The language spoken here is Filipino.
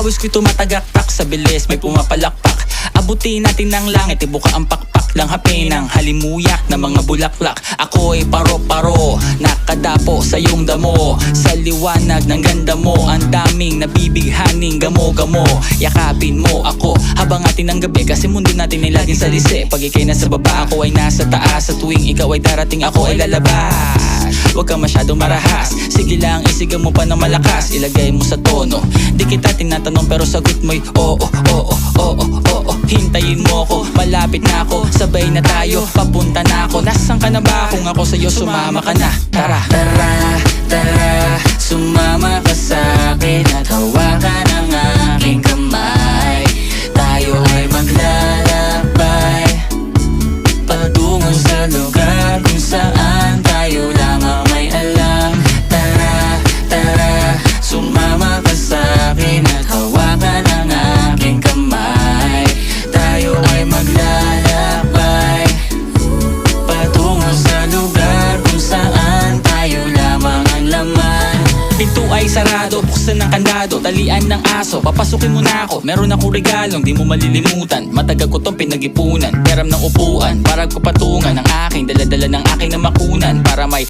Pawis ko'y tumatagaktak sa bilis, may pumapalakpak. Abutin natin ng langit, ibuka ang pakpak lang hapin ng halimuyak na mga bulaklak. Ako'y paro-paro, nakadapo sa iyong damo. Sa liwanag ng ganda mo, ang daming nabibighaning gamo-gamo. Yakapin mo ako habang atin ang gabi, kasi mundo natin ay laging salisi. Pag ikay nasa baba, ako ay nasa taas. Sa tuwing ikaw ay darating, ako ay lalabas. Huwag kang masyadong marahas, sige lang isigaw mo pa ng malakas. Ilagay mo sa tono, di kita tinatanong pero sagot mo'y oo, oo, oo, oo. Hintayin mo ako, malapit na ako, sabay na tayo, papunta na ako. Nasaan ka na ba? Kung ako sa'yo, sumama ka na. Tara, tara, tara, sumama ka sa'kin at hawakan ang aking kamay. Tayo ay maglalakbay patungo sa lugar kung saan tayo lamang may alam. Tara, tara, sumama ka sa'kin at hawakan ang aking kamay. Tayo ay maglalakbay patungo sa lugar kung saan tayo lamang ang laman. Pinto ay sarado, buksan ng kandado, talian ng aso, papasukin mo na ako. Meron akong regalong di mo malilimutan. Matagal ko tong pinag-ipunan, peram ng upuan, para ko patungan ang aking daladala ng aking namakunan. Para may